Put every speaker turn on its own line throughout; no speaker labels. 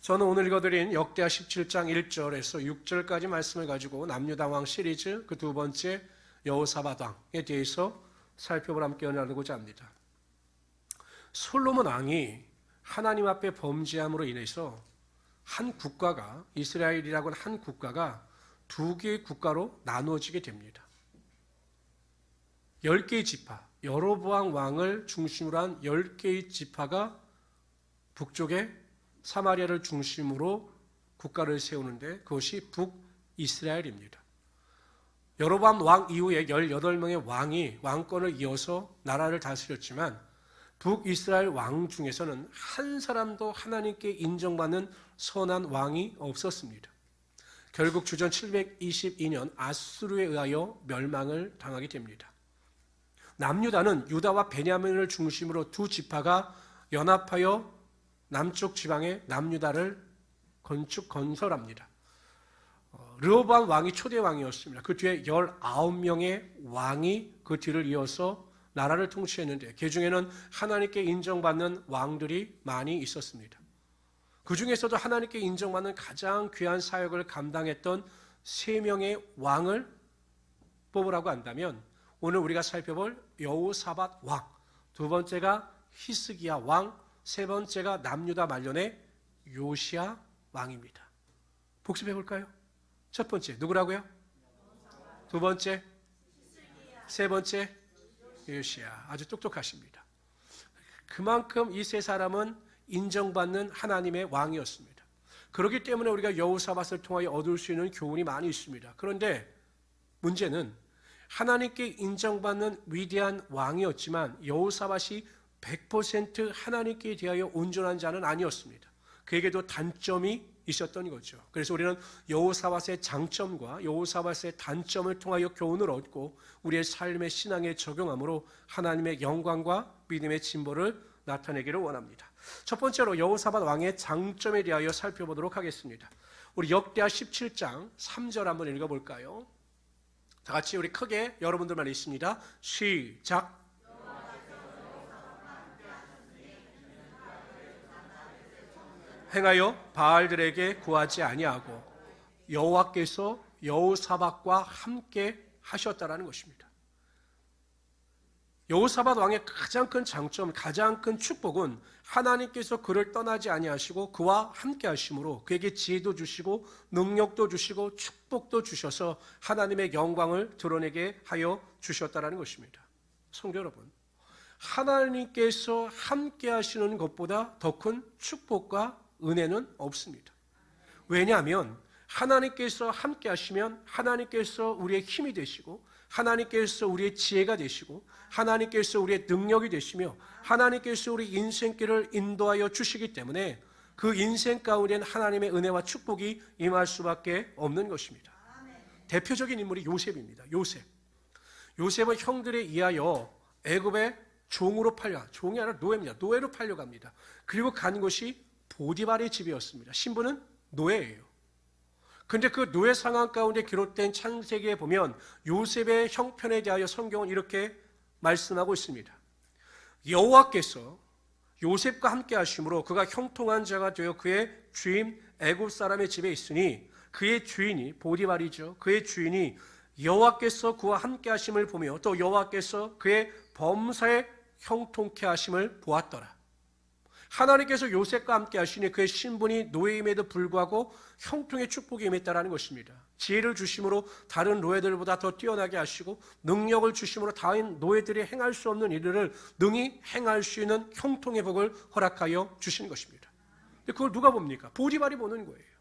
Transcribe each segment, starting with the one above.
저는 오늘 읽어드린 역대하 17장 1절에서 6절까지 말씀을 가지고 남유다 왕 시리즈 그 두 번째 여호사밧 왕에 대해서 살펴보려 함께 나누고자 합니다. 솔로몬 왕이 하나님 앞에 범죄함으로 인해서 한 국가가, 이스라엘이라고 하는 한 국가가 두 개의 국가로 나누어지게 됩니다. 10개의 지파, 여로보암 왕을 중심으로 한 10개의 지파가 북쪽에 사마리아를 중심으로 국가를 세우는데 그것이 북이스라엘입니다. 여로보암 왕 이후에 18명의 왕이 왕권을 이어서 나라를 다스렸지만 북이스라엘 왕 중에서는 한 사람도 하나님께 인정받는 선한 왕이 없었습니다. 결국 주전 722년 아수르에 의하여 멸망을 당하게 됩니다. 남유다는 유다와 베냐민을 중심으로 두 지파가 연합하여 남쪽 지방의 남유다를 건설합니다. 르호보암 왕이 초대 왕이었습니다. 그 뒤에 19명의 왕이 그 뒤를 이어서 나라를 통치했는데 그 중에는 하나님께 인정받는 왕들이 많이 있었습니다. 그 중에서도 하나님께 인정받는 가장 귀한 사역을 감당했던 3명의 왕을 뽑으라고 한다면 오늘 우리가 살펴볼 여호사밧 왕, 두 번째가 히스기야 왕, 세 번째가 남유다 말년의 요시야 왕입니다. 복습해 볼까요? 첫 번째 누구라고요? 두 번째, 세 번째 요시야. 아주 똑똑하십니다. 그만큼 이 세 사람은 인정받는 하나님의 왕이었습니다. 그렇기 때문에 우리가 여호사밧을 통하여 얻을 수 있는 교훈이 많이 있습니다. 그런데 문제는 하나님께 인정받는 위대한 왕이었지만 여호사밧이 100% 하나님께 대하여 온전한 자는 아니었습니다. 그에게도 단점이 있었던 거죠. 그래서 우리는 여호사밧의 장점과 여호사밧의 단점을 통하여 교훈을 얻고 우리의 삶의 신앙에 적용함으로 하나님의 영광과 믿음의 진보를 나타내기를 원합니다. 첫 번째로 여호사밧 왕의 장점에 대하여 살펴보도록 하겠습니다. 우리 역대하 17장 3절 한번 읽어볼까요? 다 같이 우리 크게 여러분들만 읽습니다. 시작. 행하여 바알들에게 구하지 아니하고 여호와께서 여호사밧과 함께 하셨다라는 것입니다. 여호사밧 왕의 가장 큰 장점, 가장 큰 축복은 하나님께서 그를 떠나지 아니하시고 그와 함께 하심으로 그에게 지혜도 주시고 능력도 주시고 축복도 주셔서 하나님의 영광을 드러내게 하여 주셨다라는 것입니다. 성도 여러분, 하나님께서 함께 하시는 것보다 더 큰 축복과 은혜는 없습니다. 왜냐하면 하나님께서 함께 하시면 하나님께서 우리의 힘이 되시고 하나님께서 우리의 지혜가 되시고 하나님께서 우리의 능력이 되시며 하나님께서 우리 인생길을 인도하여 주시기 때문에 그 인생 가운데는 하나님의 은혜와 축복이 임할 수밖에 없는 것입니다. 대표적인 인물이 요셉입니다. 요셉은 형들에 의하여 애굽의 종으로 종이 아니라 노예입니다. 노예로 팔려갑니다. 그리고 간 곳이 보디발의 집이었습니다. 신부는 노예예요. 그런데 그 노예 상황 가운데 기록된 창세기에 보면 요셉의 형편에 대하여 성경은 이렇게 말씀하고 있습니다. 여호와께서 요셉과 함께 하심으로 그가 형통한 자가 되어 그의 주인 애굽 사람의 집에 있으니 그의 주인이 보디발이죠. 그의 주인이 여호와께서 그와 함께 하심을 보며 또 여호와께서 그의 범사에 형통케 하심을 보았더라. 하나님께서 요셉과 함께 하시니 그의 신분이 노예임에도 불구하고 형통의 축복이 임했다라는 것입니다. 지혜를 주심으로 다른 노예들보다 더 뛰어나게 하시고 능력을 주심으로 다른 노예들이 행할 수 없는 일을 능히 행할 수 있는 형통의 복을 허락하여 주시는 것입니다. 근데 그걸 누가 봅니까? 보디발이 보는 거예요.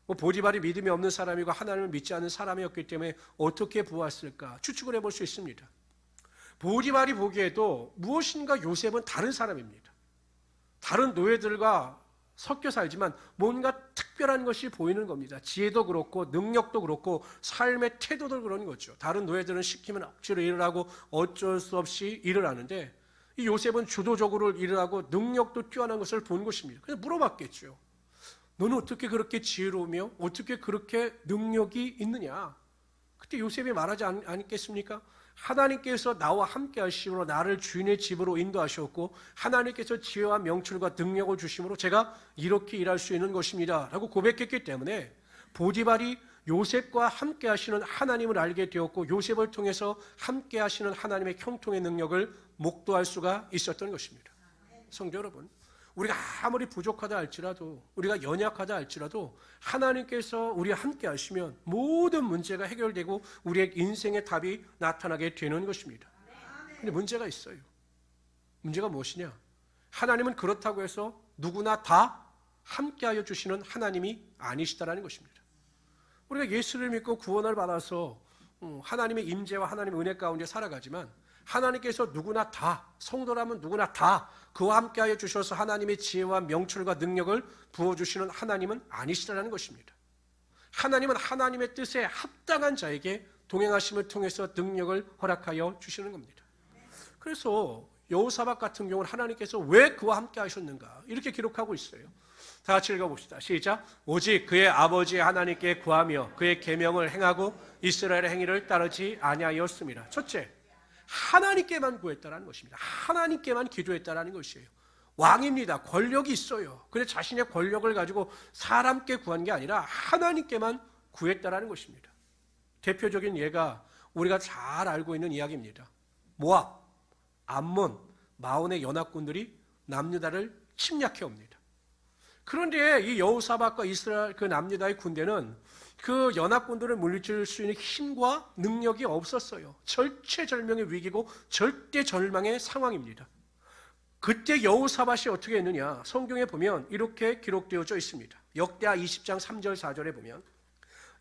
보디발이 믿음이 없는 사람이고 하나님을 믿지 않는 사람이었기 때문에 어떻게 보았을까 추측을 해볼 수 있습니다. 보디발이 보기에도 무엇인가 요셉은 다른 사람입니다. 다른 노예들과 섞여 살지만 뭔가 특별한 것이 보이는 겁니다. 지혜도 그렇고 능력도 그렇고 삶의 태도도 그런 거죠. 다른 노예들은 시키면 억지로 일을 하고 어쩔 수 없이 일을 하는데 이 요셉은 주도적으로 일을 하고 능력도 뛰어난 것을 본 것입니다. 그래서 물어봤겠죠. 너는 어떻게 그렇게 지혜로우며 어떻게 그렇게 능력이 있느냐? 그때 요셉이 말하지 않겠습니까? 하나님께서 나와 함께 하심으로 나를 주인의 집으로 인도하셨고 하나님께서 지혜와 명철과 능력을 주심으로 제가 이렇게 일할 수 있는 것입니다 라고 고백했기 때문에 보디발이 요셉과 함께 하시는 하나님을 알게 되었고 요셉을 통해서 함께 하시는 하나님의 형통의 능력을 목도할 수가 있었던 것입니다. 성도 여러분, 우리가 아무리 부족하다 할지라도 우리가 연약하다 할지라도 하나님께서 우리와 함께 하시면 모든 문제가 해결되고 우리의 인생의 답이 나타나게 되는 것입니다. 근데 문제가 있어요. 문제가 무엇이냐? 하나님은 그렇다고 해서 누구나 다 함께하여 주시는 하나님이 아니시다라는 것입니다. 우리가 예수를 믿고 구원을 받아서 하나님의 임재와 하나님의 은혜 가운데 살아가지만 하나님께서 누구나 다, 성도라면 누구나 다 그와 함께하여 주셔서 하나님의 지혜와 명철과 능력을 부어주시는 하나님은 아니시다라는 것입니다. 하나님은 하나님의 뜻에 합당한 자에게 동행하심을 통해서 능력을 허락하여 주시는 겁니다. 그래서 여호사밧 같은 경우는 하나님께서 왜 그와 함께 하셨는가 이렇게 기록하고 있어요. 다 같이 읽어봅시다. 시작. 오직 그의 아버지 하나님께 구하며 그의 계명을 행하고 이스라엘의 행위를 따르지 아니하였습니다. 첫째, 하나님께만 구했다라는 것입니다. 하나님께만 기도했다라는 것이에요. 왕입니다. 권력이 있어요. 그런데 자신의 권력을 가지고 사람께 구한 게 아니라 하나님께만 구했다라는 것입니다. 대표적인 예가 우리가 잘 알고 있는 이야기입니다. 모압, 암몬, 마온의 연합군들이 남유다를 침략해 옵니다. 그런데 이 여호사밧과 이스라엘 그 남유다의 군대는 그 연합군들을 물리칠 수 있는 힘과 능력이 없었어요. 절체절명의 위기고 절대절망의 상황입니다. 그때 여호사밧이 어떻게 했느냐? 성경에 보면 이렇게 기록되어져 있습니다. 역대하 20장 3절 4절에 보면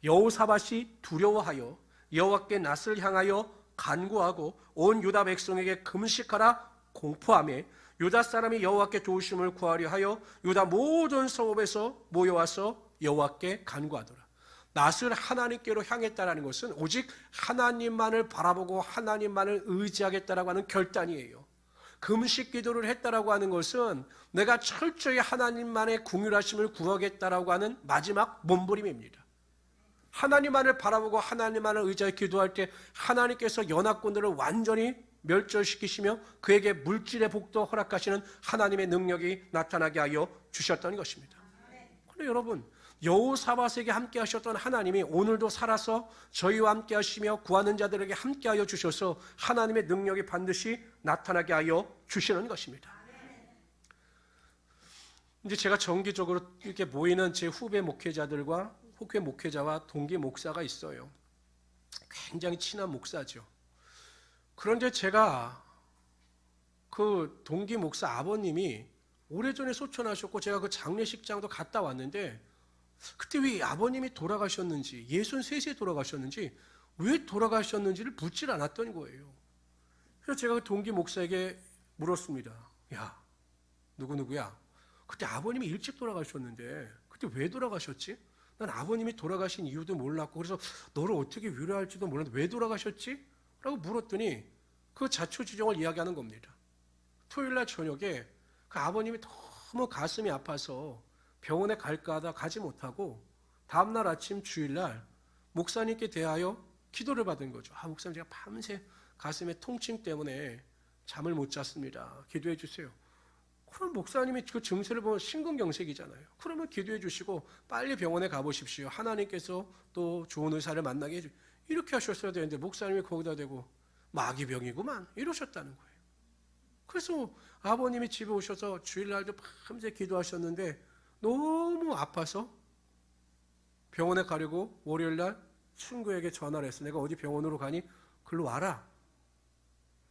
여호사밧이 두려워하여 여호와께 낯을 향하여 간구하고 온 유다 백성에게 금식하라 공포하며 유다 사람이 여호와께 도우심을 구하려 하여 유다 모든 성읍에서 모여와서 여호와께 간구하더라. 낯을 하나님께로 향했다는 것은 오직 하나님만을 바라보고 하나님만을 의지하겠다라고 하는 결단이에요. 금식 기도를 했다라고 하는 것은 내가 철저히 하나님만의 궁휼하심을 구하겠다라고 하는 마지막 몸부림입니다. 하나님만을 바라보고 하나님만을 의지하여 기도할 때 하나님께서 연합군들을 완전히 멸절시키시며 그에게 물질의 복도 허락하시는 하나님의 능력이 나타나게 하여 주셨던 것입니다. 그런데 여러분, 여호사밧에게 함께 하셨던 하나님이 오늘도 살아서 저희와 함께 하시며 구하는 자들에게 함께 하여 주셔서 하나님의 능력이 반드시 나타나게 하여 주시는 것입니다. 이제 제가 정기적으로 이렇게 모이는 제 후배 목회자들과 후배 목회자와 동기 목사가 있어요. 굉장히 친한 목사죠. 그런데 제가 그 동기 목사 아버님이 오래전에 소천하셨고 제가 그 장례식장도 갔다 왔는데 그때 왜 아버님이 돌아가셨는지 63세에 돌아가셨는지 왜 돌아가셨는지를 묻질 않았던 거예요. 그래서 제가 그 동기 목사에게 물었습니다. 야, 누구야? 그때 아버님이 일찍 돌아가셨는데 그때 왜 돌아가셨지? 난 아버님이 돌아가신 이유도 몰랐고 그래서 너를 어떻게 위로할지도 몰랐는데 왜 돌아가셨지? 라고 물었더니 그 자초지종을 이야기하는 겁니다. 토요일날 저녁에 그 아버님이 너무 가슴이 아파서 병원에 갈까 하다 가지 못하고 다음날 아침 주일날 목사님께 대하여 기도를 받은 거죠. 목사님 제가 밤새 가슴에 통증 때문에 잠을 못 잤습니다. 기도해 주세요. 그럼 목사님이 그 증세를 보면 심근경색이잖아요. 그러면 기도해 주시고 빨리 병원에 가보십시오. 하나님께서 또 좋은 의사를 만나게 해주세요. 이렇게 하셨어야 되는데 목사님이 거기다 대고 마귀병이구만 이러셨다는 거예요. 그래서 아버님이 집에 오셔서 주일날도 밤새 기도하셨는데 너무 아파서 병원에 가려고 월요일날 친구에게 전화를 했어. 내가 어디 병원으로 가니? 글로 와라.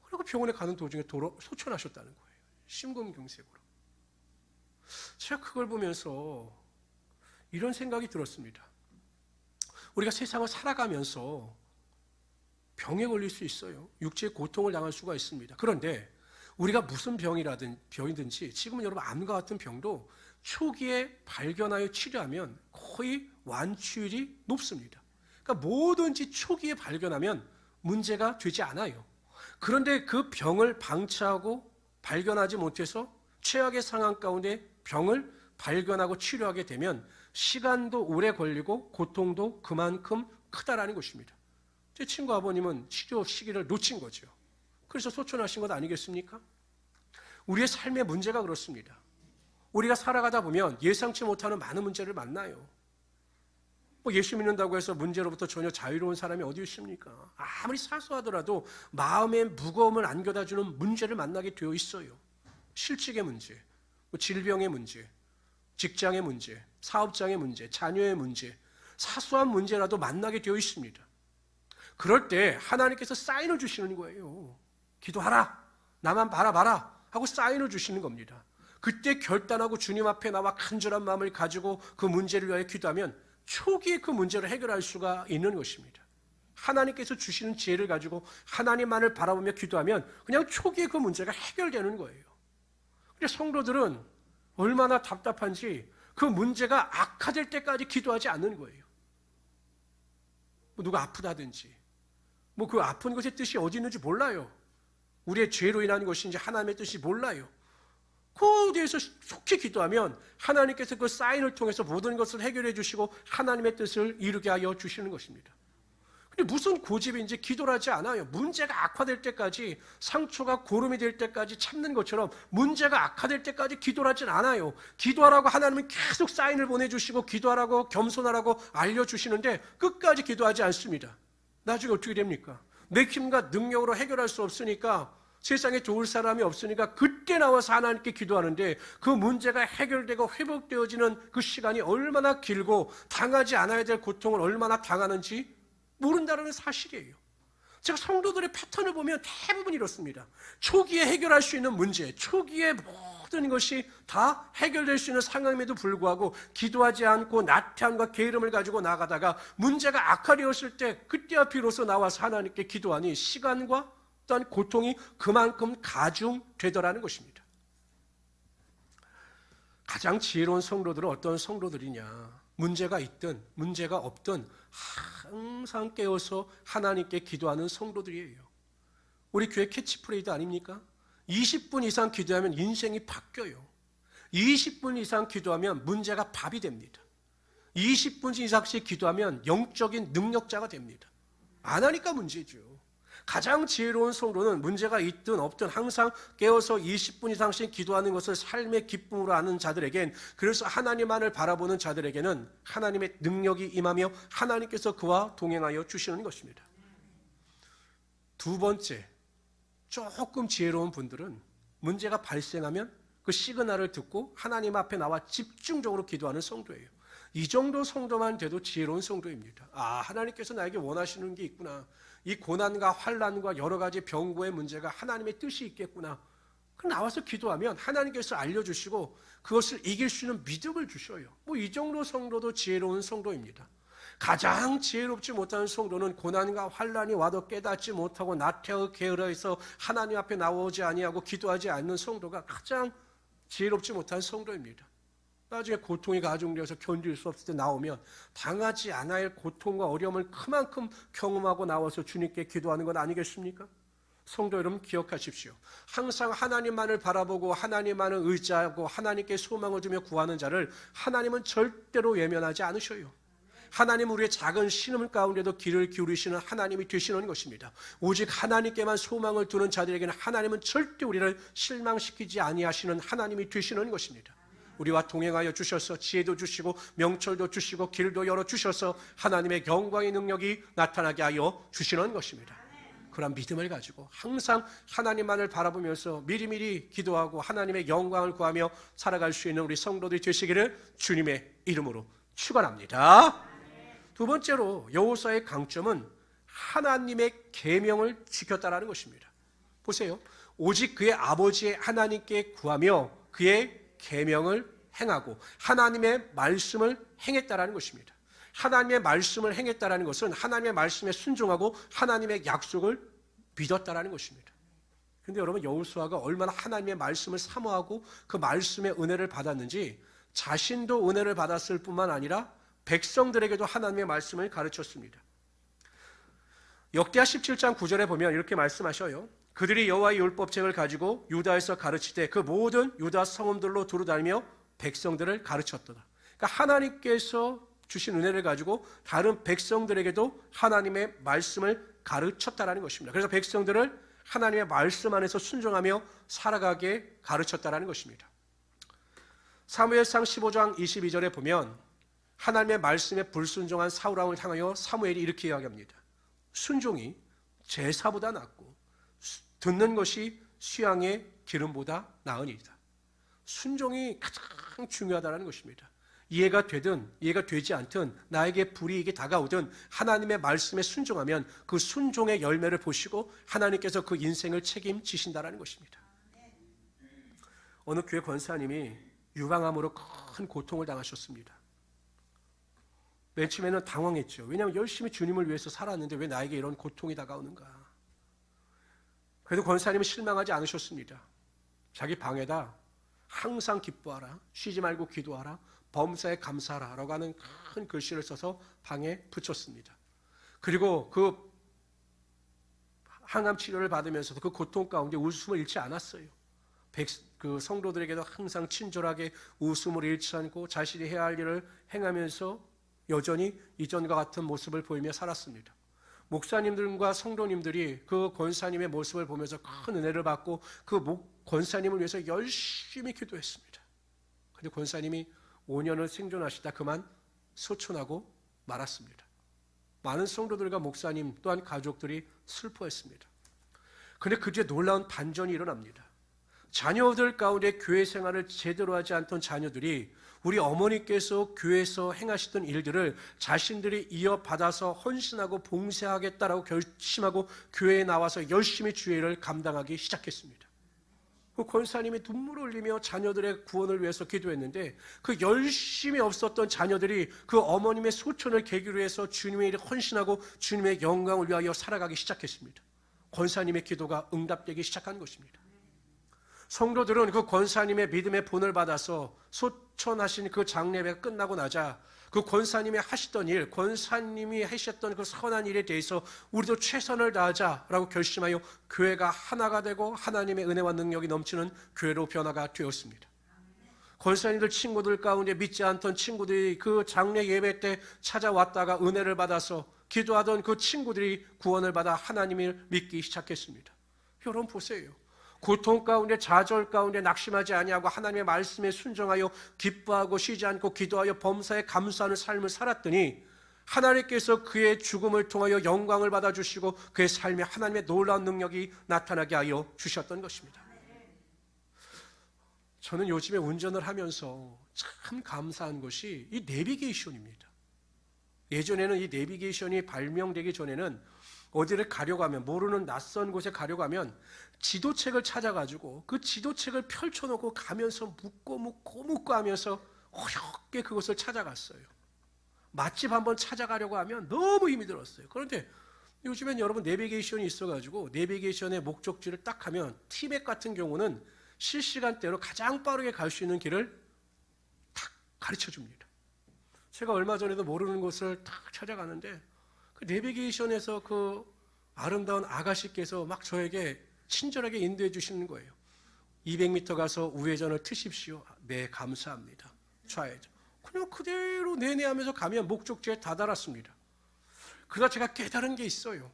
그리고 병원에 가는 도중에 소천하셨다는 거예요. 심근경색으로. 제가 그걸 보면서 이런 생각이 들었습니다. 우리가 세상을 살아가면서 병에 걸릴 수 있어요. 육체의 고통을 당할 수가 있습니다. 그런데 우리가 무슨 병이든지 지금은 여러분 암과 같은 병도 초기에 발견하여 치료하면 거의 완치율이 높습니다. 그러니까 뭐든지 초기에 발견하면 문제가 되지 않아요. 그런데 그 병을 방치하고 발견하지 못해서 최악의 상황 가운데 병을 발견하고 치료하게 되면 시간도 오래 걸리고 고통도 그만큼 크다라는 것입니다. 제 친구 아버님은 치료 시기를 놓친 거죠. 그래서 소천하신 것 아니겠습니까? 우리의 삶의 문제가 그렇습니다. 우리가 살아가다 보면 예상치 못하는 많은 문제를 만나요. 예수 믿는다고 해서 문제로부터 전혀 자유로운 사람이 어디 있습니까? 아무리 사소하더라도 마음의 무거움을 안겨다주는 문제를 만나게 되어 있어요. 실직의 문제, 질병의 문제, 직장의 문제, 사업장의 문제, 자녀의 문제, 사소한 문제라도 만나게 되어 있습니다. 그럴 때 하나님께서 사인을 주시는 거예요. 기도하라, 나만 바라봐라 하고 사인을 주시는 겁니다. 그때 결단하고 주님 앞에 나와 간절한 마음을 가지고 그 문제를 위하여 기도하면 초기에 그 문제를 해결할 수가 있는 것입니다. 하나님께서 주시는 지혜를 가지고 하나님만을 바라보며 기도하면 그냥 초기에 그 문제가 해결되는 거예요. 근데 성도들은 얼마나 답답한지 그 문제가 악화될 때까지 기도하지 않는 거예요. 누가 아프다든지 그 아픈 것의 뜻이 어디 있는지 몰라요. 우리의 죄로 인한 것인지 하나님의 뜻이 몰라요. 그에 대해서 속히 기도하면 하나님께서 그 사인을 통해서 모든 것을 해결해 주시고 하나님의 뜻을 이루게 하여 주시는 것입니다. 근데 무슨 고집인지 기도를 하지 않아요. 문제가 악화될 때까지, 상처가 고름이 될 때까지 참는 것처럼 문제가 악화될 때까지 기도를 하진 않아요. 기도하라고 하나님은 계속 사인을 보내주시고 기도하라고 겸손하라고 알려주시는데 끝까지 기도하지 않습니다. 나중에 어떻게 됩니까? 내 힘과 능력으로 해결할 수 없으니까, 세상에 도울 사람이 없으니까 그때 나와서 하나님께 기도하는데 그 문제가 해결되고 회복되어지는 그 시간이 얼마나 길고 당하지 않아야 될 고통을 얼마나 당하는지 모른다는 사실이에요. 제가 성도들의 패턴을 보면 대부분 이렇습니다. 초기에 해결할 수 있는 문제, 초기에 모든 것이 다 해결될 수 있는 상황임에도 불구하고 기도하지 않고 나태함과 게으름을 가지고 나가다가 문제가 악화되었을 때 그때야 비로소 나와서 하나님께 기도하니 시간과 또한 고통이 그만큼 가중되더라는 것입니다. 가장 지혜로운 성도들은 어떤 성도들이냐? 문제가 있든 문제가 없든 항상 깨어서 하나님께 기도하는 성도들이에요. 우리 교회 캐치프레이드 아닙니까? 20분 이상 기도하면 인생이 바뀌어요. 20분 이상 기도하면 문제가 밥이 됩니다. 20분 이상씩 기도하면 영적인 능력자가 됩니다. 안 하니까 문제죠. 가장 지혜로운 성도는 문제가 있든 없든 항상 깨어서 20분 이상씩 기도하는 것을 삶의 기쁨으로 아는 자들에겐, 그래서 하나님만을 바라보는 자들에게는 하나님의 능력이 임하며 하나님께서 그와 동행하여 주시는 것입니다. 두 번째, 조금 지혜로운 분들은 문제가 발생하면 그 시그널을 듣고 하나님 앞에 나와 집중적으로 기도하는 성도예요. 이 정도 성도만 돼도 지혜로운 성도입니다. 하나님께서 나에게 원하시는 게 있구나. 이 고난과 환난과 여러 가지 병고의 문제가 하나님의 뜻이 있겠구나. 그럼 나와서 기도하면 하나님께서 알려주시고 그것을 이길 수 있는 믿음을 주셔요. 이 정도 성도도 지혜로운 성도입니다. 가장 지혜롭지 못한 성도는 고난과 환난이 와도 깨닫지 못하고 나태하고 게으르해서 하나님 앞에 나오지 아니하고 기도하지 않는 성도가 가장 지혜롭지 못한 성도입니다. 나중에 고통이 가중되어서 견딜 수 없을 때 나오면 당하지 않아야 할 고통과 어려움을 그만큼 경험하고 나와서 주님께 기도하는 건 아니겠습니까? 성도 여러분 기억하십시오. 항상 하나님만을 바라보고 하나님만을 의지하고 하나님께 소망을 주며 구하는 자를 하나님은 절대로 외면하지 않으셔요. 하나님은 우리의 작은 신음 가운데도 귀를 기울이시는 하나님이 되시는 것입니다. 오직 하나님께만 소망을 두는 자들에게는 하나님은 절대 우리를 실망시키지 아니하시는 하나님이 되시는 것입니다. 우리와 동행하여 주셔서 지혜도 주시고 명철도 주시고 길도 열어주셔서 하나님의 영광의 능력이 나타나게 하여 주시는 것입니다. 그런 믿음을 가지고 항상 하나님만을 바라보면서 미리미리 기도하고 하나님의 영광을 구하며 살아갈 수 있는 우리 성도들이 되시기를 주님의 이름으로 축원합니다. 두 번째로 여호수아의 강점은 하나님의 계명을 지켰다라는 것입니다. 보세요. 오직 그의 아버지의 하나님께 구하며 그의 계명을 행하고 하나님의 말씀을 행했다라는 것입니다. 하나님의 말씀을 행했다라는 것은 하나님의 말씀에 순종하고 하나님의 약속을 믿었다라는 것입니다. 그런데 여러분, 여호수아가 얼마나 하나님의 말씀을 사모하고 그 말씀의 은혜를 받았는지 자신도 은혜를 받았을 뿐만 아니라 백성들에게도 하나님의 말씀을 가르쳤습니다. 역대하 17장 9절에 보면 이렇게 말씀하셔요. 그들이 여호와의 율법책을 가지고 유다에서 가르치되 그 모든 유다 성읍들로 두루다니며 백성들을 가르쳤도다. 그러니까 하나님께서 주신 은혜를 가지고 다른 백성들에게도 하나님의 말씀을 가르쳤다라는 것입니다. 그래서 백성들을 하나님의 말씀 안에서 순종하며 살아가게 가르쳤다라는 것입니다. 사무엘상 15장 22절에 보면 하나님의 말씀에 불순종한 사울왕을 향하여 사무엘이 이렇게 이야기합니다. 순종이 제사보다 낫고 듣는 것이 수양의 기름보다 나으니이다. 순종이 가장 중요하다는 것입니다. 이해가 되든 이해가 되지 않든 나에게 불이익이 다가오든 하나님의 말씀에 순종하면 그 순종의 열매를 보시고 하나님께서 그 인생을 책임지신다는 것입니다. 어느 교회 권사님이 유방암으로 큰 고통을 당하셨습니다. 맨 처음에는 당황했죠. 왜냐하면 열심히 주님을 위해서 살았는데 왜 나에게 이런 고통이 다가오는가. 그래도 권사님은 실망하지 않으셨습니다. 자기 방에다 항상 기뻐하라, 쉬지 말고 기도하라, 범사에 감사하라 라고 하는 큰 글씨를 써서 방에 붙였습니다. 그리고 그 항암 치료를 받으면서도 그 고통 가운데 웃음을 잃지 않았어요. 그 성도들에게도 항상 친절하게 웃음을 잃지 않고 자신이 해야 할 일을 행하면서 여전히 이전과 같은 모습을 보이며 살았습니다. 목사님들과 성도님들이 그 권사님의 모습을 보면서 큰 은혜를 받고 그 권사님을 위해서 열심히 기도했습니다. 그런데 권사님이 5년을 생존하시다 그만 소천하고 말았습니다. 많은 성도들과 목사님 또한 가족들이 슬퍼했습니다. 그런데 그 뒤에 놀라운 반전이 일어납니다. 자녀들 가운데 교회 생활을 제대로 하지 않던 자녀들이 우리 어머니께서 교회에서 행하시던 일들을 자신들이 이어받아서 헌신하고 봉사하겠다라고 결심하고 교회에 나와서 열심히 주일을 감당하기 시작했습니다. 그 권사님이 눈물을 흘리며 자녀들의 구원을 위해서 기도했는데 그 열심히 없었던 자녀들이 그 어머님의 소천을 계기로 해서 주님의 일에 헌신하고 주님의 영광을 위하여 살아가기 시작했습니다. 권사님의 기도가 응답되기 시작한 것입니다. 성도들은 그 권사님의 믿음의 본을 받아서 소천하신 그 장례회가 끝나고 나자 그 권사님이 하시던 일, 권사님이 하셨던 그 선한 일에 대해서 우리도 최선을 다하자라고 결심하여 교회가 하나가 되고 하나님의 은혜와 능력이 넘치는 교회로 변화가 되었습니다. 권사님들 친구들 가운데 믿지 않던 친구들이 그 장례 예배 때 찾아왔다가 은혜를 받아서 기도하던 그 친구들이 구원을 받아 하나님을 믿기 시작했습니다. 여러분 보세요. 고통 가운데 좌절 가운데 낙심하지 아니하고 하나님의 말씀에 순종하여 기뻐하고 쉬지 않고 기도하여 범사에 감사하는 삶을 살았더니 하나님께서 그의 죽음을 통하여 영광을 받아주시고 그의 삶에 하나님의 놀라운 능력이 나타나게 하여 주셨던 것입니다. 저는 요즘에 운전을 하면서 참 감사한 것이 이 내비게이션입니다. 예전에는 이 내비게이션이 발명되기 전에는 어디를 가려고 하면, 모르는 낯선 곳에 가려고 하면 지도책을 찾아가지고 그 지도책을 펼쳐놓고 가면서 묻고 하면서 어렵게 그것을 찾아갔어요. 맛집 한번 찾아가려고 하면 너무 힘이 들었어요. 그런데 요즘엔 여러분 내비게이션이 있어가지고 내비게이션의 목적지를 딱 하면 티맵 같은 경우는 실시간대로 가장 빠르게 갈 수 있는 길을 딱 가르쳐 줍니다. 제가 얼마 전에도 모르는 곳을 딱 찾아가는데 그 내비게이션에서 그 아름다운 아가씨께서 막 저에게 친절하게 인도해 주시는 거예요. 200m 가서 우회전을 트십시오. 네, 감사합니다. 좌회전. 그냥 그대로 내내 하면서 가면 목적지에 다다랐습니다. 그러다 제가 깨달은 게 있어요.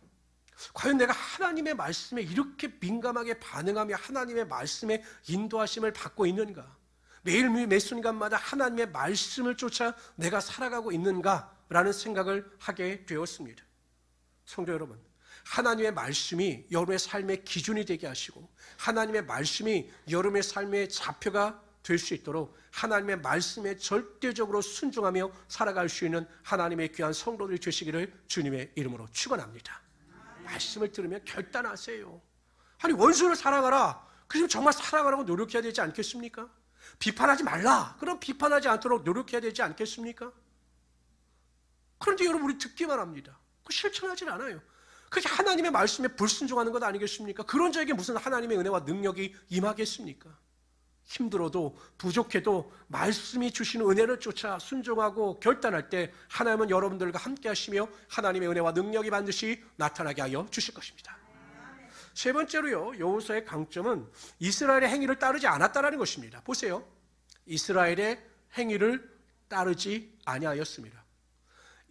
과연 내가 하나님의 말씀에 이렇게 민감하게 반응하며 하나님의 말씀에 인도하심을 받고 있는가? 매일매일 매 순간마다 하나님의 말씀을 쫓아 내가 살아가고 있는가라는 생각을 하게 되었습니다. 성도 여러분, 하나님의 말씀이 여러분의 삶의 기준이 되게 하시고 하나님의 말씀이 여러분의 삶의 좌표가 될 수 있도록 하나님의 말씀에 절대적으로 순종하며 살아갈 수 있는 하나님의 귀한 성도들이 되시기를 주님의 이름으로 축원합니다. 말씀을 들으면 결단하세요. 아니, 원수를 사랑하라. 그럼 정말 사랑하라고 노력해야 되지 않겠습니까? 비판하지 말라. 그럼 비판하지 않도록 노력해야 되지 않겠습니까? 그런데 여러분, 우리 듣기만 합니다. 실천하지 않아요. 그게 하나님의 말씀에 불순종하는 것 아니겠습니까? 그런 자에게 무슨 하나님의 은혜와 능력이 임하겠습니까? 힘들어도 부족해도 말씀이 주시는 은혜를 쫓아 순종하고 결단할 때 하나님은 여러분들과 함께 하시며 하나님의 은혜와 능력이 반드시 나타나게 하여 주실 것입니다. 세 번째로요, 여호수아의 강점은 이스라엘의 행위를 따르지 않았다는 것입니다. 보세요. 이스라엘의 행위를 따르지 아니하였습니다.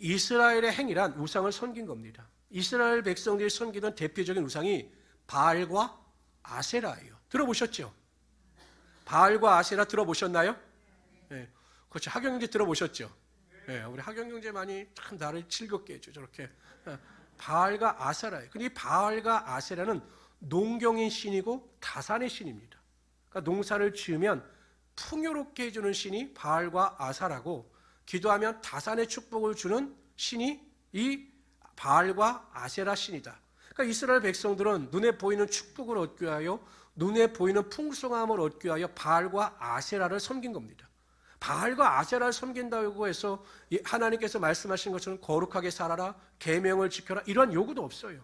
이스라엘의 행위란 우상을 섬긴 겁니다. 이스라엘 백성들이 섬기던 대표적인 우상이 바알과 아세라예요. 들어보셨죠? 바알과 아세라 들어보셨나요? 네. 그렇죠. 하경영제 들어보셨죠? 네. 우리 하경영제만이 참 나를 즐겁게 해줘. 저렇게. 바알과 아세라예요. 근데 이 바알과 아세라는 농경인 신이고 다산의 신입니다. 그러니까 농사를 지으면 풍요롭게 해주는 신이 바알과 아사라고, 기도하면 다산의 축복을 주는 신이 이 바알과 아세라 신이다. 그러니까 이스라엘 백성들은 눈에 보이는 축복을 얻기 위하여, 눈에 보이는 풍성함을 얻기 위하여 바알과 아세라를 섬긴 겁니다. 바알과 아세라를 섬긴다고 해서 하나님께서 말씀하신 것처럼 거룩하게 살아라, 계명을 지켜라, 이런 요구도 없어요.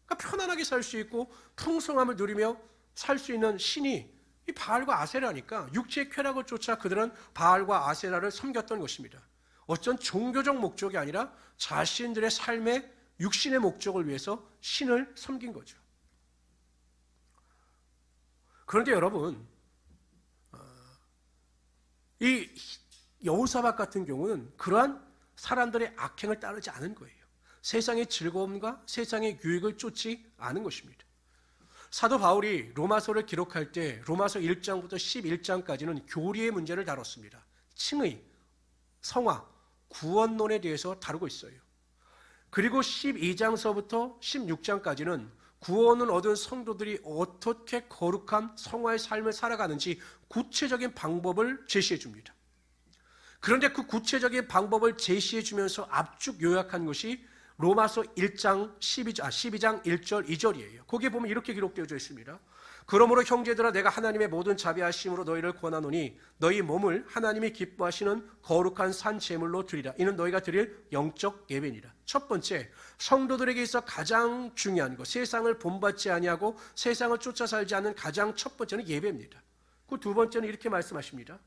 그러니까 편안하게 살 수 있고 풍성함을 누리며 살 수 있는 신이 이 바알과 아세라니까 육체의 쾌락을 쫓아 그들은 바알과 아세라를 섬겼던 것입니다. 어쩐 종교적 목적이 아니라 자신들의 삶의 육신의 목적을 위해서 신을 섬긴 거죠. 그런데 여러분, 이 여호사밧 같은 경우는 그러한 사람들의 악행을 따르지 않은 거예요. 세상의 즐거움과 세상의 유익을 쫓지 않은 것입니다. 사도 바울이 로마서를 기록할 때 로마서 1장부터 11장까지는 교리의 문제를 다뤘습니다. 칭의, 성화, 구원론에 대해서 다루고 있어요. 그리고 12장서부터 16장까지는 구원을 얻은 성도들이 어떻게 거룩한 성화의 삶을 살아가는지 구체적인 방법을 제시해 줍니다. 그런데 그 구체적인 방법을 제시해 주면서 압축 요약한 것이 로마서 1장 12장 1절 2절이에요. 거기에 보면 이렇게 기록되어 있습니다. 그러므로 형제들아, 내가 하나님의 모든 자비하심으로 너희를 권하노니 너희 몸을 하나님이 기뻐하시는 거룩한 산 제물로 드리라. 이는 너희가 드릴 영적 예배니라. 첫 번째, 성도들에게 있어 가장 중요한 것, 세상을 본받지 아니하고 세상을 쫓아 살지 않는 가장 첫 번째는 예배입니다. 그 두 번째는 이렇게 말씀하십니다.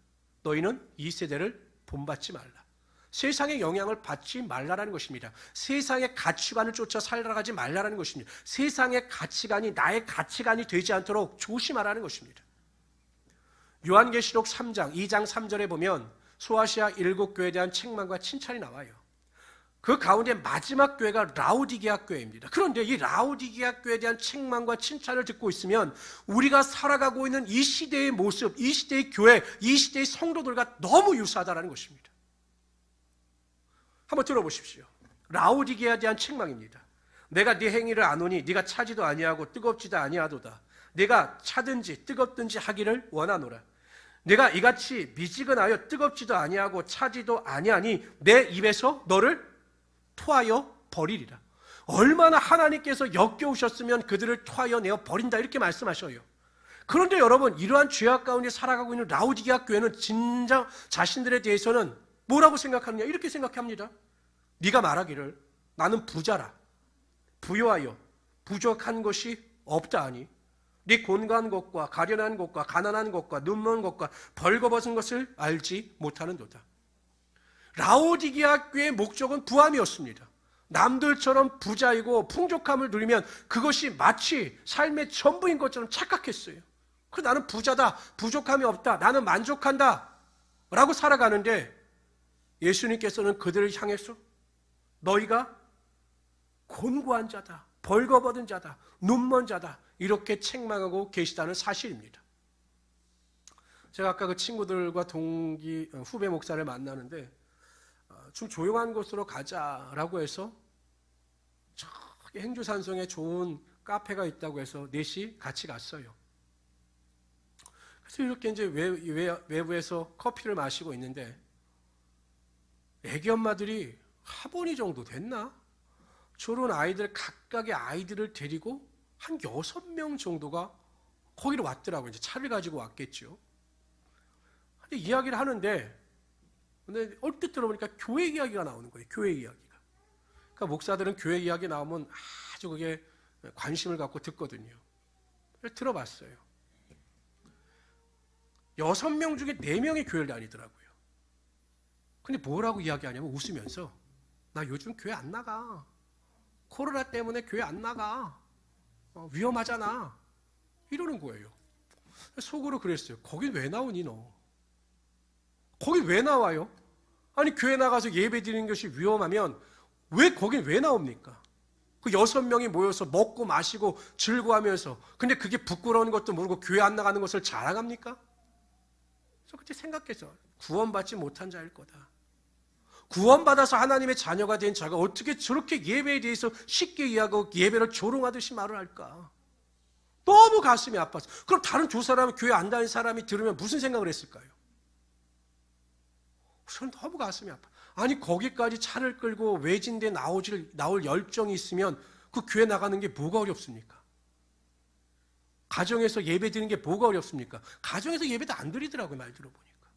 너희는 이 세대를 본받지 말라. 세상의 영향을 받지 말라라는 것입니다. 세상의 가치관을 쫓아 살아가지 말라라는 것입니다. 세상의 가치관이 나의 가치관이 되지 않도록 조심하라는 것입니다. 요한계시록 3장 2장 3절에 보면 소아시아 7교회에 대한 책망과 칭찬이 나와요. 그 가운데 마지막 교회가 라오디게아 교회입니다. 그런데 이 라오디게아 교회에 대한 책망과 칭찬을 듣고 있으면 우리가 살아가고 있는 이 시대의 모습, 이 시대의 교회, 이 시대의 성도들과 너무 유사하다는 것입니다. 한번 들어보십시오. 라오디게아에 대한 책망입니다. 내가 네 행위를 아노니 네가 차지도 아니하고 뜨겁지도 아니하도다. 네가 차든지 뜨겁든지 하기를 원하노라. 내가 이같이 미지근하여 뜨겁지도 아니하고 차지도 아니하니 내 입에서 너를 토하여 버리리라. 얼마나 하나님께서 역겨우셨으면 그들을 토하여 내어 버린다, 이렇게 말씀하셔요. 그런데 여러분, 이러한 죄악 가운데 살아가고 있는 라오디게아 교회는 진짜 자신들에 대해서는 뭐라고 생각하느냐, 이렇게 생각합니다. 네가 말하기를 나는 부자라, 부유하여 부족한 것이 없다 하니 네 곤고한 것과 가련한 것과 가난한 것과 눈먼 것과 벌거벗은 것을 알지 못하는도다. 라오디게아 교회의 목적은 부함이었습니다. 남들처럼 부자이고 풍족함을 누리면 그것이 마치 삶의 전부인 것처럼 착각했어요. 그래서 나는 부자다, 부족함이 없다, 나는 만족한다 라고 살아가는데 예수님께서는 그들을 향해서 너희가 곤고한 자다, 벌거벗은 자다, 눈먼 자다, 이렇게 책망하고 계시다는 사실입니다. 제가 아까 그 친구들과 동기 후배 목사를 만나는데 좀 조용한 곳으로 가자라고 해서 저기 행주산성에 좋은 카페가 있다고 해서 넷이 같이 갔어요. 그래서 이렇게 이제 외부에서 커피를 마시고 있는데 애기 엄마들이 하버니 정도 됐나? 저런 아이들 각각의 아이들을 데리고 한 6명 정도가 거기로 왔더라고요. 이제 차를 가지고 왔겠죠. 근데 이야기를 하는데 근데 얼핏 들어보니까 교회 이야기가 나오는 거예요. 교회 이야기가. 그러니까 목사들은 교회 이야기 나오면 아주 그게 관심을 갖고 듣거든요. 그래서 들어봤어요. 6명 중에 4명이 교회를 다니더라고요. 근데 뭐라고 이야기하냐면 웃으면서 나 요즘 교회 안 나가. 코로나 때문에 교회 안 나가. 위험하잖아. 이러는 거예요. 속으로 그랬어요. 거긴 왜 나오니 너? 거긴 왜 나와요? 아니 교회 나가서 예배 드리는 것이 위험하면 왜 거긴 왜 나옵니까? 그 6명이 모여서 먹고 마시고 즐거워하면서, 근데 그게 부끄러운 것도 모르고 교회 안 나가는 것을 자랑합니까? 그래서 그때 생각했어. 구원받지 못한 자일 거다. 구원받아서 하나님의 자녀가 된 자가 어떻게 저렇게 예배에 대해서 쉽게 이해하고 예배를 조롱하듯이 말을 할까? 너무 가슴이 아팠어. 그럼 다른 두 사람은, 교회 안 다니는 사람이 들으면 무슨 생각을 했을까요? 저는 너무 가슴이 아파. 아니 거기까지 차를 끌고 외진데 나올 열정이 있으면 그 교회 나가는 게 뭐가 어렵습니까? 가정에서 예배 드리는 게 뭐가 어렵습니까? 가정에서 예배도 안 드리더라고요, 말 들어보니까.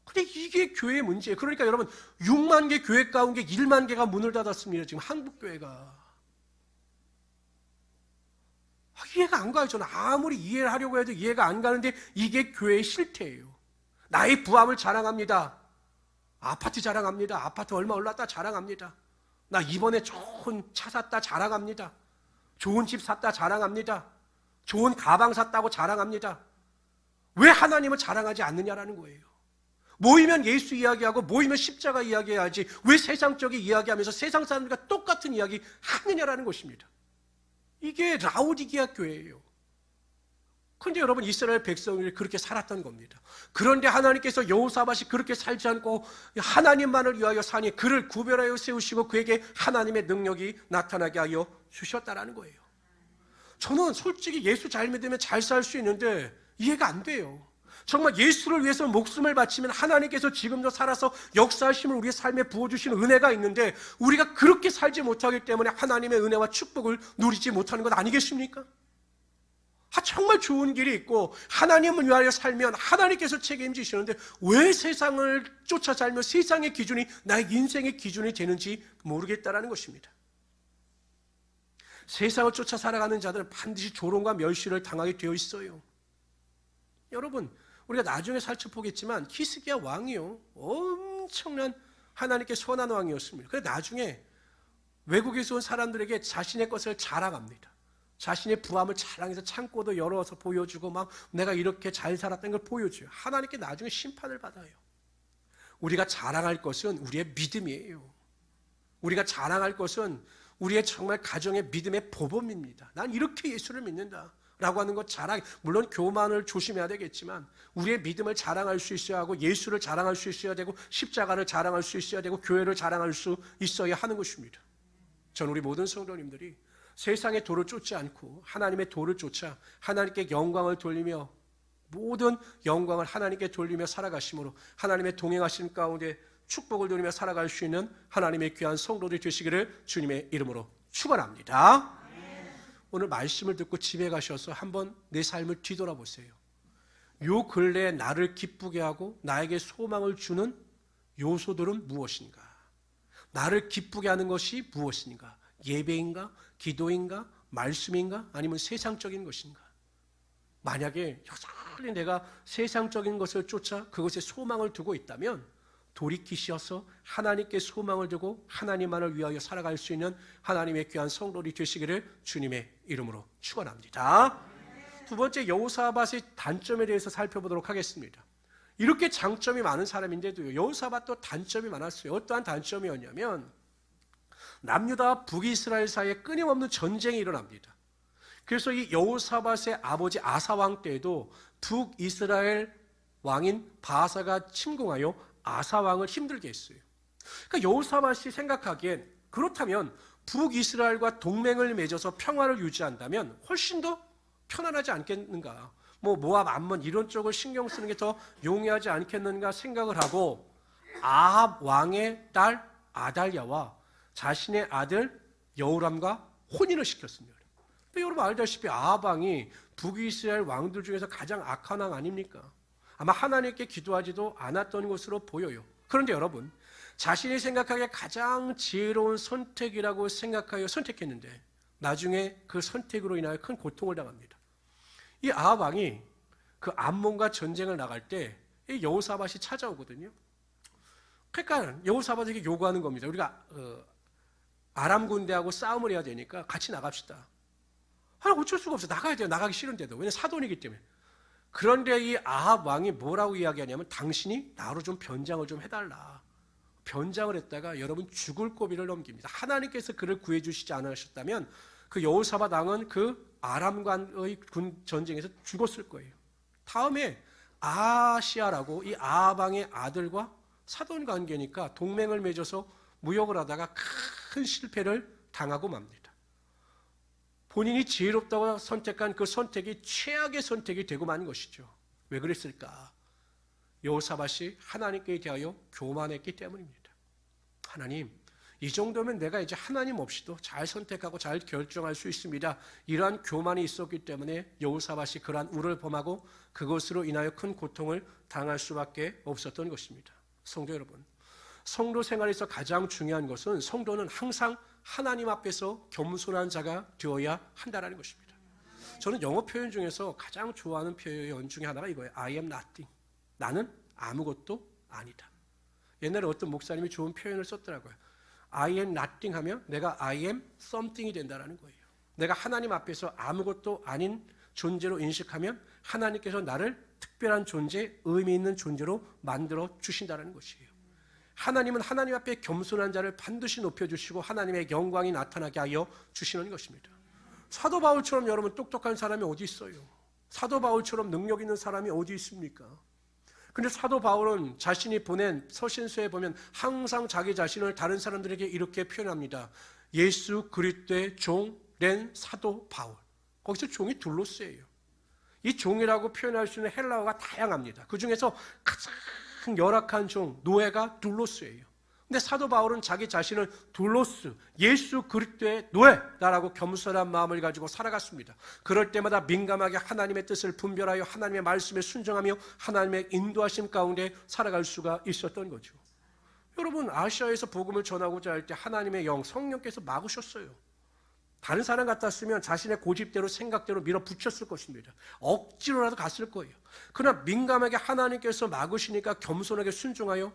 근데 이게 교회의 문제예요. 그러니까 여러분, 6만 개 교회 가운데 1만 개가 문을 닫았습니다. 지금 한국 교회가. 이해가 안 가요. 저는 아무리 이해를 하려고 해도 이해가 안 가는데 이게 교회의 실태예요. 나의 부함을 자랑합니다. 아파트 자랑합니다. 아파트 얼마 올랐다 자랑합니다. 나 이번에 좋은 차 샀다 자랑합니다. 좋은 집 샀다 자랑합니다. 좋은 가방 샀다고 자랑합니다. 왜 하나님을 자랑하지 않느냐라는 거예요. 모이면 예수 이야기하고 모이면 십자가 이야기해야지 왜 세상적인 이야기하면서 세상 사람들과 똑같은 이야기 하느냐라는 것입니다. 이게 라오디게아 교회예요. 그런데 여러분, 이스라엘 백성이 그렇게 살았던 겁니다. 그런데 하나님께서 여호사밧이 그렇게 살지 않고 하나님만을 위하여 사니 그를 구별하여 세우시고 그에게 하나님의 능력이 나타나게 하여 주셨다라는 거예요. 저는 솔직히 예수 잘 믿으면 잘 살 수 있는데 이해가 안 돼요. 정말 예수를 위해서 목숨을 바치면 하나님께서 지금도 살아서 역사하심을 우리의 삶에 부어주시는 은혜가 있는데 우리가 그렇게 살지 못하기 때문에 하나님의 은혜와 축복을 누리지 못하는 것 아니겠습니까? 정말 좋은 길이 있고 하나님을 위하여 살면 하나님께서 책임지시는데 왜 세상을 쫓아 살며 세상의 기준이 나의 인생의 기준이 되는지 모르겠다라는 것입니다. 세상을 쫓아 살아가는 자들은 반드시 조롱과 멸시를 당하게 되어 있어요. 여러분, 우리가 나중에 살펴보겠지만 히스기야 왕이요, 엄청난 하나님께 선한 왕이었습니다. 그래서 나중에 외국에서 온 사람들에게 자신의 것을 자랑합니다. 자신의 부함을 자랑해서 창고도 열어서 보여주고 막 내가 이렇게 잘 살았다는 걸 보여줘요. 하나님께 나중에 심판을 받아요. 우리가 자랑할 것은 우리의 믿음이에요. 우리가 자랑할 것은 우리의 정말 가정의 믿음의 보범입니다. 난 이렇게 예수를 믿는다 라고 하는 것 자랑, 물론 교만을 조심해야 되겠지만 우리의 믿음을 자랑할 수 있어야 하고 예수를 자랑할 수 있어야 되고 십자가를 자랑할 수 있어야 되고 교회를 자랑할 수 있어야 하는 것입니다. 전 우리 모든 성도님들이 세상의 도를 쫓지 않고 하나님의 도를 쫓아 하나님께 영광을 돌리며 모든 영광을 하나님께 돌리며 살아가심으로 하나님의 동행하심 가운데 축복을 누리며 살아갈 수 있는 하나님의 귀한 성도들 되시기를 주님의 이름으로 축원합니다. 오늘 말씀을 듣고 집에 가셔서 한번 내 삶을 뒤돌아보세요. 요 근래에 나를 기쁘게 하고 나에게 소망을 주는 요소들은 무엇인가? 나를 기쁘게 하는 것이 무엇인가? 예배인가? 기도인가? 말씀인가? 아니면 세상적인 것인가? 만약에 여전히 내가 세상적인 것을 쫓아 그것에 소망을 두고 있다면 돌이키셔서 하나님께 소망을 두고 하나님만을 위하여 살아갈 수 있는 하나님의 귀한 성도들이 되시기를 주님의 이름으로 축원합니다. 두 번째, 여호사밧의 단점에 대해서 살펴보도록 하겠습니다. 이렇게 장점이 많은 사람인데도요, 여호사밧도 단점이 많았어요. 어떠한 단점이었냐면 남유다와 북이스라엘 사이에 끊임없는 전쟁이 일어납니다. 그래서 이 여호사밧의 아버지 아사왕 때에도 북이스라엘 왕인 바사가 침공하여 아사왕을 힘들게 했어요. 그러니까 여호사밧이 생각하기엔 그렇다면 북이스라엘과 동맹을 맺어서 평화를 유지한다면 훨씬 더 편안하지 않겠는가, 모압, 암몬 이런 쪽을 신경 쓰는 게 더 용이하지 않겠는가 생각을 하고 아합 왕의 딸 아달랴와 자신의 아들 여호람과 혼인을 시켰습니다. 근데 여러분 알다시피 아합 왕이 북이스라엘 왕들 중에서 가장 악한 왕 아닙니까? 아마 하나님께 기도하지도 않았던 것으로 보여요. 그런데 여러분, 자신이 생각하기에 가장 지혜로운 선택이라고 생각하여 선택했는데 나중에 그 선택으로 인하여 큰 고통을 당합니다. 이 아합 왕이 그 암몬과 전쟁을 나갈 때 이 여호사밧이 찾아오거든요. 그러니까 여호사밧에게 요구하는 겁니다. 우리가 아람 군대하고 싸움을 해야 되니까 같이 나갑시다. 어쩔 수가 없어. 나가야 돼요. 나가기 싫은데도. 왜냐하면 사돈이기 때문에. 그런데 이 아합 왕이 뭐라고 이야기하냐면 당신이 나로 좀 변장을 좀 해달라. 변장을 했다가 여러분 죽을 고비를 넘깁니다. 하나님께서 그를 구해주시지 않으셨다면 그 여호사밧 왕은 그 아람과의 군 전쟁에서 죽었을 거예요. 다음에 아하시아라고 이 아합 왕의 아들과 사돈 관계니까 동맹을 맺어서 무역을 하다가 큰 실패를 당하고 맙니다. 본인이 지혜롭다고 선택한 그 선택이 최악의 선택이 되고 만 것이죠. 왜 그랬을까? 여호사밧이 하나님께 대하여 교만했기 때문입니다. 하나님, 이 정도면 내가 이제 하나님 없이도 잘 선택하고 잘 결정할 수 있습니다. 이러한 교만이 있었기 때문에 여호사밧이 그러한 우를 범하고 그것으로 인하여 큰 고통을 당할 수밖에 없었던 것입니다. 성도 여러분, 성도 생활에서 가장 중요한 것은 성도는 항상 하나님 앞에서 겸손한 자가 되어야 한다는 것입니다. 저는 영어 표현 중에서 가장 좋아하는 표현 중에 하나가 이거예요. I am nothing. 나는 아무것도 아니다. 옛날에 어떤 목사님이 좋은 표현을 썼더라고요. I am nothing 하면 내가 I am something이 된다는 거예요. 내가 하나님 앞에서 아무것도 아닌 존재로 인식하면 하나님께서 나를 특별한 존재, 의미 있는 존재로 만들어 주신다는 것이에요. 하나님은 하나님 앞에 겸손한 자를 반드시 높여주시고 하나님의 영광이 나타나게 하여 주시는 것입니다. 사도 바울처럼 여러분 똑똑한 사람이 어디 있어요? 사도 바울처럼 능력 있는 사람이 어디 있습니까? 근데 사도 바울은 자신이 보낸 서신서에 보면 항상 자기 자신을 다른 사람들에게 이렇게 표현합니다. 예수 그리스도의 종, 된 사도 바울. 거기서 종이 둘로스예요. 이 종이라고 표현할 수 있는 헬라어가 다양합니다. 그 중에서 가장 열악한 종, 노예가 둘로스예요. 근데 사도 바울은 자기 자신을 둘로스, 예수 그리스도의 노예다라고 겸손한 마음을 가지고 살아갔습니다. 그럴 때마다 민감하게 하나님의 뜻을 분별하여 하나님의 말씀에 순종하며 하나님의 인도하심 가운데 살아갈 수가 있었던 거죠. 여러분, 아시아에서 복음을 전하고자 할 때 하나님의 영, 성령께서 막으셨어요. 다른 사람 같았으면 자신의 고집대로 생각대로 밀어붙였을 것입니다. 억지로라도 갔을 거예요. 그러나 민감하게 하나님께서 막으시니까 겸손하게 순종하여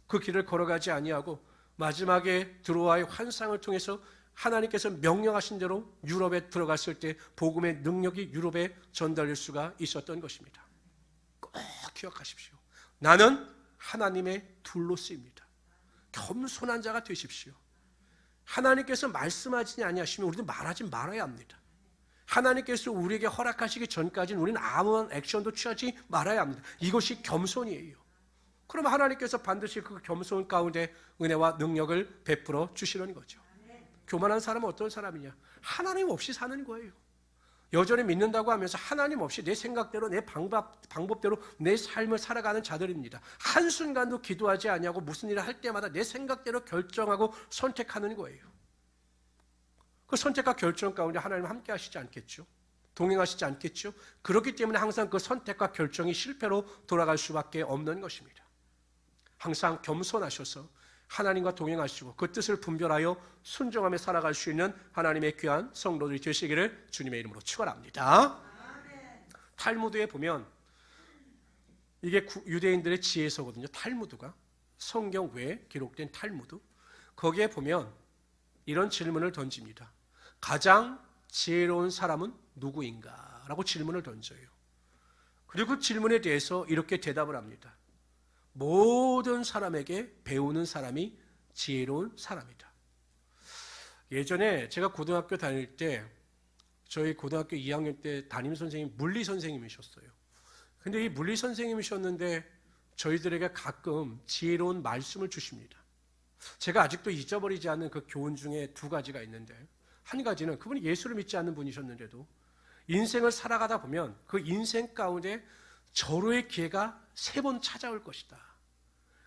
그 길을 걸어가지 아니하고 마지막에 드로아의 환상을 통해서 하나님께서 명령하신 대로 유럽에 들어갔을 때 복음의 능력이 유럽에 전달될 수가 있었던 것입니다. 꼭 기억하십시오. 나는 하나님의 둘로스입니다. 겸손한 자가 되십시오. 하나님께서 말씀하지 아니하시면 우리도 말하지 말아야 합니다. 하나님께서 우리에게 허락하시기 전까지는 우리는 아무런 액션도 취하지 말아야 합니다. 이것이 겸손이에요. 그러면 하나님께서 반드시 그 겸손 가운데 은혜와 능력을 베풀어 주시는 거죠. 교만한 사람은 어떤 사람이냐? 하나님 없이 사는 거예요. 여전히 믿는다고 하면서 하나님 없이 내 생각대로 내 방법대로 내 삶을 살아가는 자들입니다. 한순간도 기도하지 아니하고 무슨 일을 할 때마다 내 생각대로 결정하고 선택하는 거예요. 그 선택과 결정 가운데 하나님 함께 하시지 않겠죠? 동행하시지 않겠죠? 그렇기 때문에 항상 그 선택과 결정이 실패로 돌아갈 수밖에 없는 것입니다. 항상 겸손하셔서 하나님과 동행하시고 그 뜻을 분별하여 순종하며 살아갈 수 있는 하나님의 귀한 성도들이 되시기를 주님의 이름으로 축원합니다. 탈무드에 보면 이게 유대인들의 지혜서거든요. 탈무드가 성경 외에 기록된 탈무드. 거기에 보면 이런 질문을 던집니다. 가장 지혜로운 사람은 누구인가? 라고 질문을 던져요. 그리고 그 질문에 대해서 이렇게 대답을 합니다. 모든 사람에게 배우는 사람이 지혜로운 사람이다. 예전에 제가 고등학교 다닐 때 저희 고등학교 2학년 때 담임 선생님 물리 선생님이셨어요. 근데 이 물리 선생님이셨는데 저희들에게 가끔 지혜로운 말씀을 주십니다. 제가 아직도 잊어버리지 않는 그 교훈 중에 두 가지가 있는데, 한 가지는 그분이 예수를 믿지 않는 분이셨는데도 인생을 살아가다 보면 그 인생 가운데 절호의 기회가 3번 찾아올 것이다.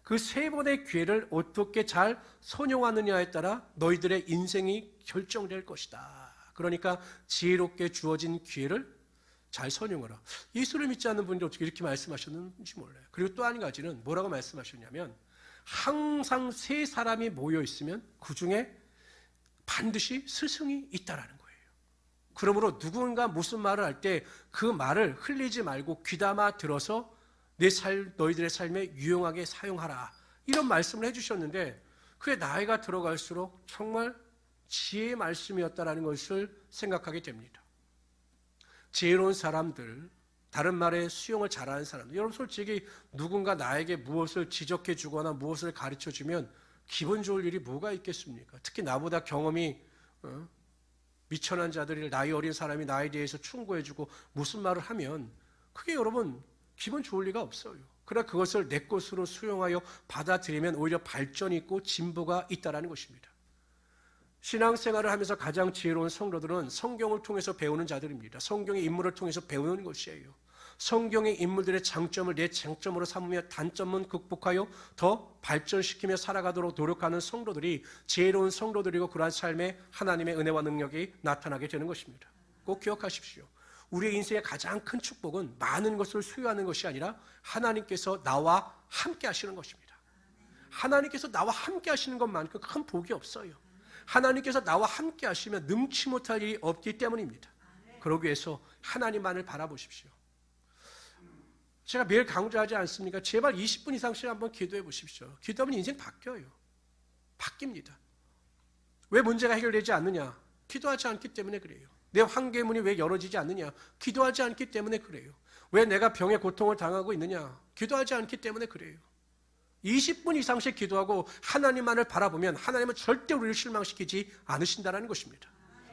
그 3번의 기회를 어떻게 잘 선용하느냐에 따라 너희들의 인생이 결정될 것이다. 그러니까 지혜롭게 주어진 기회를 잘 선용하라. 예수를 믿지 않는 분들이 어떻게 이렇게 말씀하셨는지 몰라요. 그리고 또 한 가지는 뭐라고 말씀하셨냐면 항상 3사람이 모여 있으면 그 중에 반드시 스승이 있다라는 거예요. 그러므로 누군가 무슨 말을 할 때 그 말을 흘리지 말고 귀담아 들어서 너희들의 삶에 유용하게 사용하라. 이런 말씀을 해주셨는데 그게 나이가 들어갈수록 정말 지혜의 말씀이었다라는 것을 생각하게 됩니다. 지혜로운 사람들, 다른 말에 수용을 잘하는 사람들. 여러분 솔직히 누군가 나에게 무엇을 지적해 주거나 무엇을 가르쳐 주면 기분 좋을 일이 뭐가 있겠습니까? 특히 나보다 경험이 미천한 자들이, 나이 어린 사람이 나에 대해서 충고해 주고 무슨 말을 하면 그게 여러분 기분 좋을 리가 없어요. 그러나 그것을 내 것으로 수용하여 받아들이면 오히려 발전이 있고 진보가 있다는 것입니다. 신앙생활을 하면서 가장 지혜로운 성도들은 성경을 통해서 배우는 자들입니다. 성경의 인물을 통해서 배우는 것이에요. 성경의 인물들의 장점을 내 장점으로 삼으며 단점은 극복하여 더 발전시키며 살아가도록 노력하는 성도들이 지혜로운 성도들이고 그러한 삶에 하나님의 은혜와 능력이 나타나게 되는 것입니다. 꼭 기억하십시오. 우리의 인생의 가장 큰 축복은 많은 것을 소유하는 것이 아니라 하나님께서 나와 함께 하시는 것입니다. 하나님께서 나와 함께 하시는 것만큼 큰 복이 없어요. 하나님께서 나와 함께 하시면 능치 못할 일이 없기 때문입니다. 그러기 위해서 하나님만을 바라보십시오. 제가 매일 강조하지 않습니까? 제발 20분 이상씩 한번 기도해 보십시오. 기도하면 인생 바뀌어요. 바뀝니다. 왜 문제가 해결되지 않느냐? 기도하지 않기 때문에 그래요. 내 환경의 문이 왜 열어지지 않느냐? 기도하지 않기 때문에 그래요. 왜 내가 병의 고통을 당하고 있느냐? 기도하지 않기 때문에 그래요. 20분 이상씩 기도하고 하나님만을 바라보면 하나님은 절대 우리를 실망시키지 않으신다는 것입니다.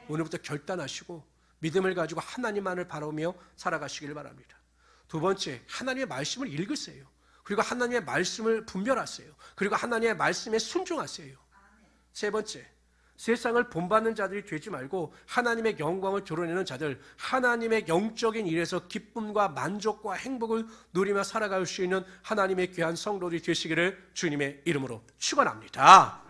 오늘부터 결단하시고 믿음을 가지고 하나님만을 바라보며 살아가시길 바랍니다. 두 번째, 하나님의 말씀을 읽으세요. 그리고 하나님의 말씀을 분별하세요. 그리고 하나님의 말씀에 순종하세요. 세 번째, 세상을 본받는 자들이 되지 말고 하나님의 영광을 드러내는 자들, 하나님의 영적인 일에서 기쁨과 만족과 행복을 누리며 살아갈 수 있는 하나님의 귀한 성도들이 되시기를 주님의 이름으로 축원합니다.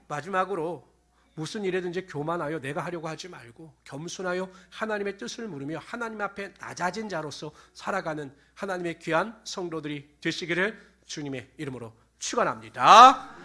마지막으로 무슨 일에든지 교만하여 내가 하려고 하지 말고 겸손하여 하나님의 뜻을 물으며 하나님 앞에 낮아진 자로서 살아가는 하나님의 귀한 성도들이 되시기를 주님의 이름으로 축원합니다.